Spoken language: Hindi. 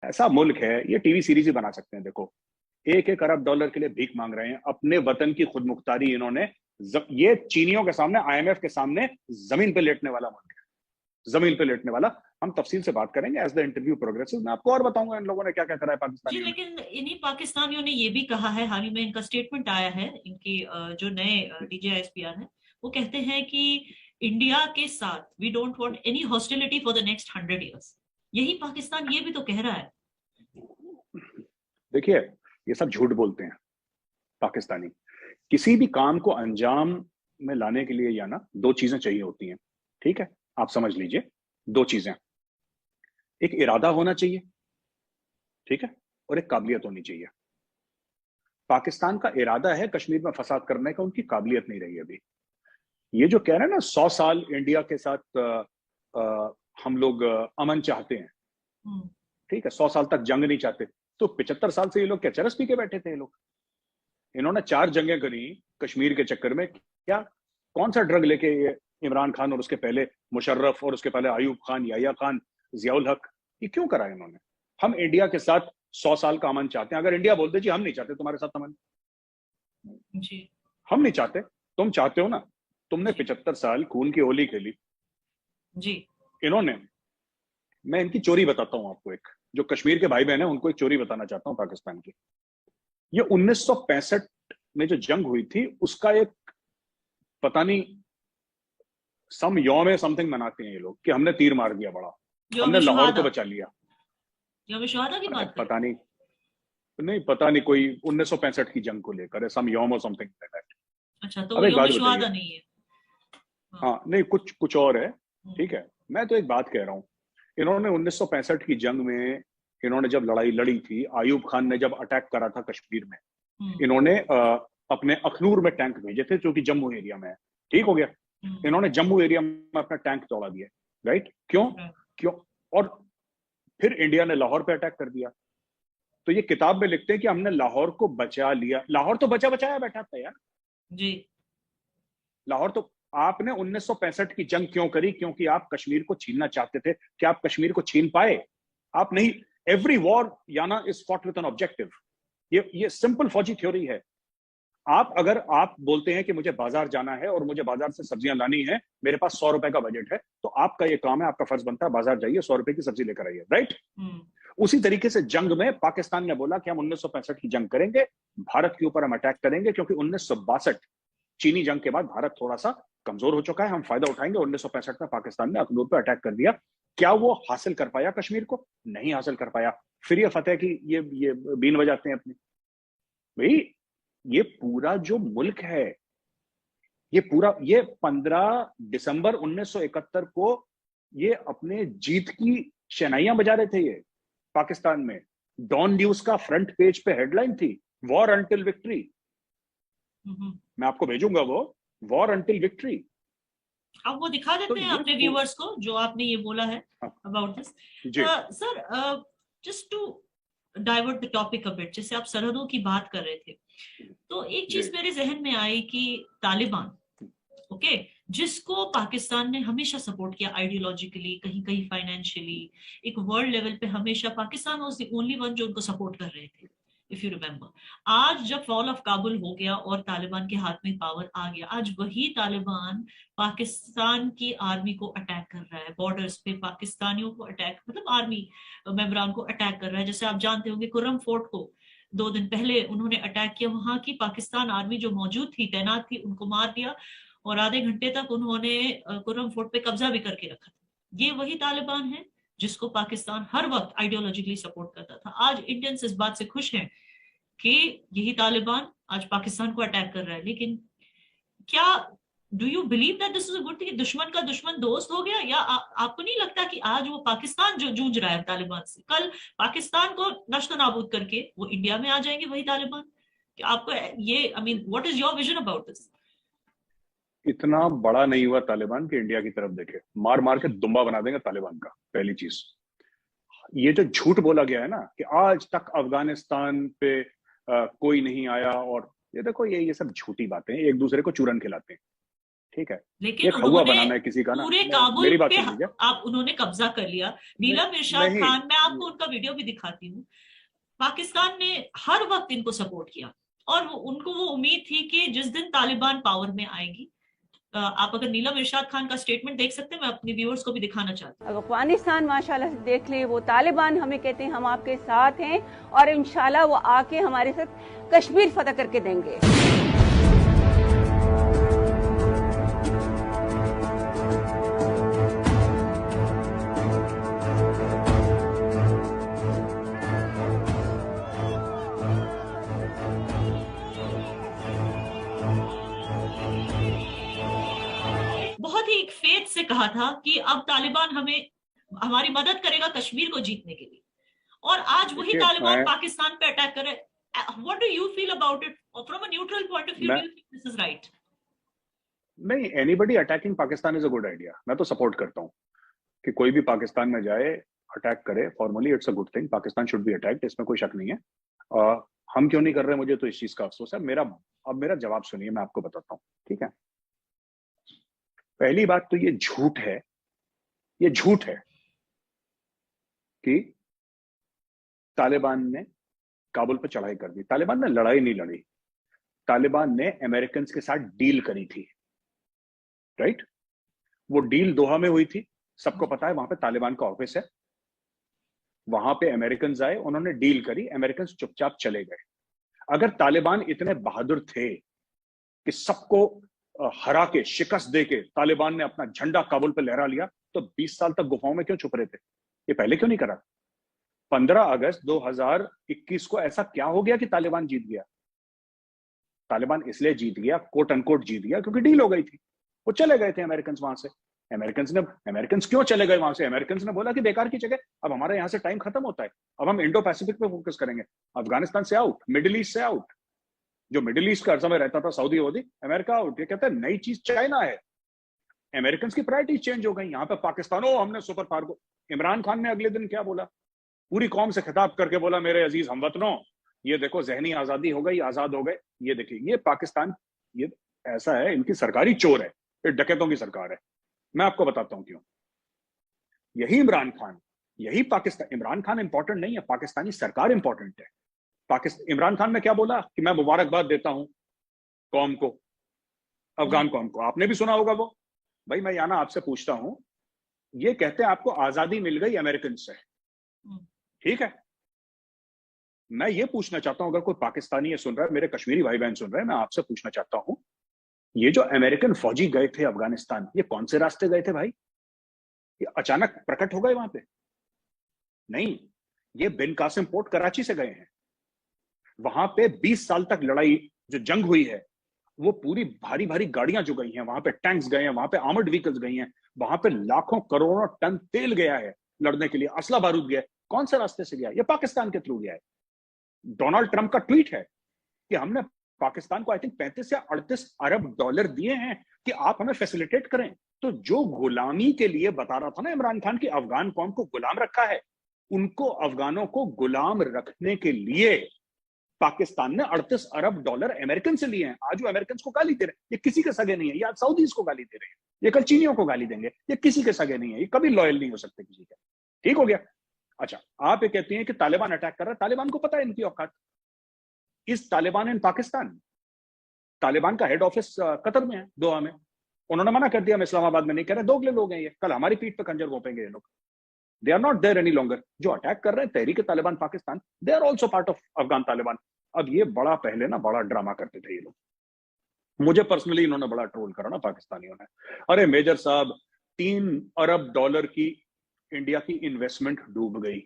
ऐसा मुल्क है, ये टीवी सीरीज ही बना सकते हैं। देखो, 1-1 अरब डॉलर के लिए भीख मांग रहे हैं, अपने वतन की खुद मुख्तारी इन्होंने ये चीनियों के सामने, IMF के सामने जमीन पे लेटने वाला मुल्क है, जमीन पे लेटने वाला। हम तफसील से बात करेंगे एज द इंटरव्यू प्रोग्रेसेस। मैं आपको और बताऊंगा इन लोगों ने क्या क्या करा है जी, पाकिस्तानियों ने। लेकिन इन्हीं पाकिस्तानियों ने ये भी कहा है, हाल ही में इनका स्टेटमेंट आया है, इनके जो नए DGISPR हैं, वो कहते हैं कि इंडिया के साथ we don't want any hostility for the next 100 years। यही पाकिस्तान ये भी तो कह रहा है। देखिए, ये सब झूठ बोलते हैं पाकिस्तानी। किसी भी काम को अंजाम में लाने के लिए या ना, दो चीजें चाहिए होती हैं, ठीक है? आप समझ लीजिए, दो चीजें। एक इरादा होना चाहिए, ठीक है, और एक काबिलियत होनी चाहिए। पाकिस्तान का इरादा है कश्मीर में फसाद करने का, उनकी काबिलियत नहीं रही अभी। ये जो कह रहे हैं ना 100 साल इंडिया के साथ हम लोग अमन चाहते हैं, ठीक है, 100 साल तक जंग नहीं चाहते, तो 75 साल से ये लोग क्या चरस पी के बैठे थे? ये लोग, इन्होंने 4 जंगें करी कश्मीर के चक्कर में। क्या, कौन सा ड्रग लेके ये इमरान खान और उसके पहले मुशर्रफ और उसके पहले अयूब खान, याहिया खान, जियाउल हक, ये क्यों करा इन्होंने? हम इंडिया के साथ 100 साल का अमन चाहते हैं। अगर इंडिया बोलते जी हम नहीं चाहते तुम्हारे साथ अमन, जी हम नहीं चाहते, तुम चाहते हो ना, तुमने जी 75 साल खून की होली खेली। जी इन्होंने, मैं इनकी चोरी बताता हूं आपको, एक जो कश्मीर के भाई बहन है उनको एक चोरी बताना चाहता हूं पाकिस्तान की। ये 1965 में जो जंग हुई थी उसका एक, पता नहीं, सम यौम है समथिंग मनाते हैं ये लोग कि हमने तीर मार दिया बड़ा, यौम हमने लाहौर को शुहादा, बचा लिया। यौम शुहादा की अरे बात कर रहे पता नहीं, नहीं पता नहीं, कोई 1965 की जंग को लेकर सम यौम और समथिंग लाइक दैट। हैं? अच्छा, तो वो अब एक यौम बात बताइए, शुहादा नहीं है। हाँ। हाँ नहीं, कुछ कुछ और है, हम्म, ठीक है। मैं तो एक बात कह रहा हूँ, इन्होंने 1965 की जंग में, इन्होंने जब लड़ाई लड़ी थी, आयूब खान ने जब अटैक करा था कश्मीर में, हम्म, इन्होंने अपने अखनूर में टैंक भेजे थे जो कि जम्मू एरिया में है, ठीक हो गया। हम्म, इन्होंने जम्मू एरिया में अपना टैंक दौड़ा दिया, राइट? क्यों? right। क्यों? और फिर इंडिया ने लाहौर पे अटैक कर दिया। तो ये किताब में लिखते हैं कि हमने लाहौर को बचा लिया। लाहौर तो बचा बचाया बैठा था यार, जी लाहौर तो। आपने 1965 की जंग क्यों करी? क्योंकि आप कश्मीर को छीनना चाहते थे। क्या आप कश्मीर को छीन पाए? आप नहीं। Every war Yana is fought with an objective. ये सिंपल फौजी थ्योरी है। आप, अगर आप बोलते हैं कि मुझे बाजार जाना है और मुझे बाजार से सब्जियां लानी है, मेरे पास 100 रुपए का बजट है, तो आपका ये काम है, आपका फर्ज बनता है बाजार जाइए, 100 रुपए की सब्जी लेकर आइए, राइट? हम्म, उसी तरीके से जंग में पाकिस्तान ने बोला कि हम 1965 की जंग करेंगे, भारत के ऊपर हम अटैक करेंगे, क्योंकि 1962 चीनी जंग के बाद भारत थोड़ा सा कमजोर हो चुका है, हम फायदा उठाएंगे। 1965 में पाकिस्तान ने अखनूर पर अटैक कर दिया। क्या वो हासिल कर पाया कश्मीर को? नहीं हासिल कर पाया। फिर ये फतेह की ये बीन बजाते हैं अपनी। भाई, ये पूरा जो मुल्क है, ये पूरा, ये 15 दिसंबर 1971 को ये अपने जीत की शहनाइयां बजा रहे थे ये पाकिस्तान में। डॉन न्यूज का फ्रंट पेज पे हेडलाइन थी, वॉर अंटिल विक्ट्री। हम्म। मैं आपको भेजूंगा वो, वॉर अंटिल विक्ट्री। आप वो दिखा तो देते हैं ये अपने व्यूअर्स को जो आपने ये बोला है हाँ, अबाउट दिस। जी sir, just to divert the topic a bit, जैसे आप सरहदों की बात कर रहे थे, तो एक जी चीज मेरे जहन में आई कि तालिबान, ओके, जिसको पाकिस्तान ने हमेशा सपोर्ट किया आइडियोलॉजिकली, कहीं कहीं फाइनेंशियली, एक वर्ल्ड लेवल पे हमेशा Pakistan was the only one जो उनको सपोर्ट कर रहे थे, इफ यू रिमेम्बर। आज जब फॉल ऑफ काबुल हो गया और तालिबान के हाथ में पावर आ गया, आज वही तालिबान पाकिस्तान की आर्मी को अटैक कर रहा है, बॉर्डर्स पे पाकिस्तानियों को अटैक, मतलब आर्मी मेंबरान को अटैक कर रहा है। जैसे आप जानते होंगे कुर्रम फोर्ट को 2 दिन पहले उन्होंने अटैक किया, वहां की पाकिस्तान आर्मी जो मौजूद थी, तैनात थी, उनको मार दिया, और आधे घंटे तक उन्होंने कुर्रम फोर्ट पे कब्जा भी करके रखा था। ये वही तालिबान है जिसको पाकिस्तान हर वक्त आइडियोलॉजिकली सपोर्ट करता था। आज इंडियंस इस बात से खुश हैं कि यही तालिबान आज पाकिस्तान को अटैक कर रहा है, लेकिन क्या do you believe that this is a good thing? दुश्मन का दुश्मन दोस्त हो गया, या आपको नहीं लगता कि आज वो पाकिस्तान जो जूझ रहा है तालिबान से, कल पाकिस्तान को नष्ट नाबूद करके वो इंडिया में आ जाएंगे वही तालिबान? कि आपको ये, I mean, what is your vision about this? इतना बड़ा नहीं हुआ तालिबान कि इंडिया की तरफ देखे, मार मार के दुम्बा बना देंगे तालिबान का, पहली चीज। ये जो झूठ बोला गया है ना कि आज तक अफगानिस्तान पे कोई नहीं आया, और ये देखो, ये सब झूठी बातें हैं, एक दूसरे को चूरन खिलाते हैं, ठीक है, लेकिन ये खौआ उन्होंने बनाना है किसी का ना। पूरे मेरी काबुल बात पे सुन लीजिए। आप उन्होंने कब्जा कर लिया। नीलम इरशाद नहीं, खान, मैं आपको उनका वीडियो भी दिखाती हूँ, पाकिस्तान ने हर वक्त इनको सपोर्ट किया और उनको वो उम्मीद थी कि जिस दिन तालिबान पावर में आएगी, आप अगर नीलम इरशाद खान का स्टेटमेंट देख सकते हैं, मैं अपने व्यूअर्स को भी दिखाना चाहती हूँ। अफगानिस्तान माशाल्लाह से देख ले, वो तालिबान हमें कहते हैं हम आपके साथ हैं और इंशाल्लाह वो आके हमारे साथ कश्मीर फतह करके देंगे। बहुत ही एक फेथ से कहा था कि अब तालिबान हमें हमारी मदद करेगा कश्मीर को जीतने के लिए, और आज वही देखिए, तालिबान पाकिस्तान पे अटैक करे। What do you feel about it from a neutral point of view? Do you think this is right? नहीं, anybody attacking Pakistan is a good idea. मैं तो सपोर्ट करता हूँ कि कोई भी पाकिस्तान में जाए, अटैक करे, formally it's a good thing. Pakistan should be attacked, इसमें कोई शक नहीं है। हम क्यों नहीं कर रहे, मुझे तो इस चीज का अफसोस है। अब मेरा जवाब सुनिए, मैं आपको बताता हूँ, ठीक है। पहली बात तो ये झूठ है, ये झूठ है कि तालिबान ने काबुल पर चढ़ाई कर दी। तालिबान ने लड़ाई नहीं लड़ी, तालिबान ने अमेरिकन के साथ डील करी थी, राइट। वो डील दोहा में हुई थी, सबको पता है। वहां पे तालिबान का ऑफिस है, वहां पे अमेरिकन आए, उन्होंने डील करी, अमेरिकन चुपचाप चले गए। अगर तालिबान इतने बहादुर थे कि सबको हरा के, शिकस्त दे के तालिबान ने अपना झंडा काबुल पे लहरा लिया, तो 20 साल तक गुफाओं में क्यों छुप रहे थे? ये पहले क्यों नहीं करा? 15 अगस्त 2021 को ऐसा क्या हो गया कि तालिबान जीत गया? तालिबान इसलिए जीत गया, कोट अनकोट जीत गया, क्योंकि डील हो गई थी। वो चले गए थे अमेरिकन वहां से। अमेरिकन क्यों चले गए वहां से? अमेरिकन ने बोला कि बेकार की जगह, अब हमारे यहाँ से टाइम खत्म होता है, अब हम इंडो पैसिफिक पे फोकस करेंगे। अफगानिस्तान से आउट, मिडिल ईस्ट से आउट। जो मिडिल ईस्ट का हर समय रहता था, सऊदी वोदी, अमेरिका आउट। ये कहते हैं नई चीज चाइना है। अमेरिकन की प्रायोरिटी चेंज हो गई। यहाँ पे पाकिस्तान, ओ हमने सुपर पावर को। इमरान खान ने अगले दिन क्या बोला? पूरी कौम से खिताब करके बोला, मेरे अजीज हमवतनों, ये देखो जहनी आजादी हो गई, आजाद हो गए। ये देखिए, ये पाकिस्तान, ये ऐसा है, इनकी सरकारी चोर है, ये डकैतों की सरकार है। मैं आपको बताता हूं क्यों। यही इमरान खान, यही पाकिस्तान। इमरान खान इंपॉर्टेंट नहीं है, पाकिस्तानी सरकार इंपॉर्टेंट है। इमरान खान ने क्या बोला कि मैं मुबारकबाद देता हूं कौम को, अफगान कौम को। आपने भी सुना होगा वो। भाई मैं याना आपसे पूछता हूं, ये कहते हैं आपको आजादी मिल गई अमेरिकन से, ठीक है। मैं ये पूछना चाहता हूं, अगर कोई पाकिस्तानी ये सुन रहा है, मेरे कश्मीरी भाई बहन सुन रहे हैं, मैं आपसे पूछना चाहता हूं, ये जो अमेरिकन फौजी गए थे अफगानिस्तान, ये कौन से रास्ते गए थे भाई? ये अचानक प्रकट हो गए वहां पे? नहीं, ये बिन कासिम पोर्ट कराची से गए हैं। वहां पे 20 साल तक लड़ाई, जो जंग हुई है, वो पूरी भारी भारी गाड़ियां जो गई हैं वहां पे, टैंक्स गए हैं वहां पे, आर्मर्ड व्हीकल्स गई हैं वहां पे, लाखों करोड़ों टन तेल गया है लड़ने के लिए, असला बारूद गया है। कौन से रास्ते से गया? ये पाकिस्तान के थ्रू गया है। डोनाल्ड ट्रंप का ट्वीट है कि हमने पाकिस्तान को आई थिंक 35 या 38 अरब डॉलर दिए हैं कि आप हमें फैसिलिटेट करें। तो जो गुलामी के लिए बता रहा था ना इमरान खान की अफगान कौम को गुलाम रखा है, उनको, अफगानों को गुलाम रखने के लिए पाकिस्तान ने 38 अरब डॉलर अमेरिकन से लिए हैं। आज वो अमेरिकन को गाली दे रहे हैं, ये किसी के सगे नहीं है। ये आज सऊदीज को गाली दे रहे हैं, ये कल चीनियों को गाली देंगे। ये किसी के सगे नहीं है, ये कभी लॉयल नहीं हो सकते किसी के। ठीक हो गया। अच्छा, आप ये कहती हैं कि तालिबान अटैक कर रहा है। तालिबान को पता है इनकी औकात। इस तालिबान इन पाकिस्तान, तालिबान का हेड ऑफिस कतर में है, दोहा में। उन्होंने मना कर दिया, हम इस्लामाबाद में नहीं कह रहे, दोगले लोग हैं ये, कल हमारी पीठ पे खंजर घोंपेंगे ये लोग। They are not there any longer. जो अटैक कर रहे हैं Tehreek Taliban Pakistan, they are also part of Afghan Taliban. अब ये बड़ा पहले ना बड़ा ड्रामा करते थे ये लोग। मुझे पर्सनली इन्होंने बड़ा ट्रोल करा ना पाकिस्तानियों ने। अरे मेजर साहब, 3 अरब डॉलर की इंडिया की इन्वेस्टमेंट डूब गई।